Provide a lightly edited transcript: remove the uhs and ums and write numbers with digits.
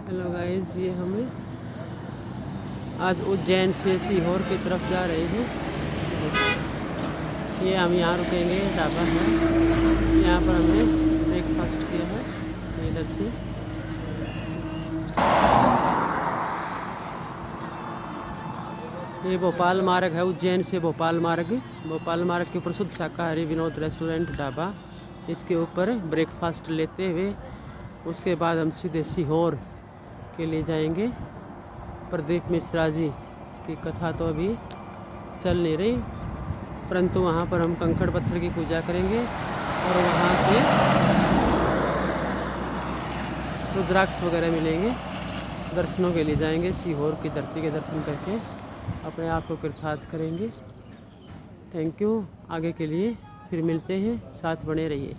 Hello guys, ये हमें आज उज्जैन से सीहोर की तरफ जा रहे हैं। ये हम यहाँ रुकेंगे, ढाबा है यहाँ पर हमने ब्रेकफास्ट किया है। इधर से ये भोपाल मार्ग है, उज्जैन से भोपाल मार्ग के ऊपर शुद्ध शाकाहारी विनोद रेस्टोरेंट ढाबा। इसके ऊपर ब्रेकफास्ट लेते हुए उसके बाद हम सीधे सीहोर के लिए जाएंगे। प्रदीप मिश्रा जी की कथा तो अभी चल नहीं रही, परंतु वहाँ पर हम कंकड़ पत्थर की पूजा करेंगे और वहाँ से रुद्राक्ष वगैरह मिलेंगे। दर्शनों के लिए जाएंगे, सीहोर की धरती के दर्शन करके अपने आप को कृतार्थ करेंगे। Thank you. आगे के लिए फिर मिलते हैं, साथ बने रहिए।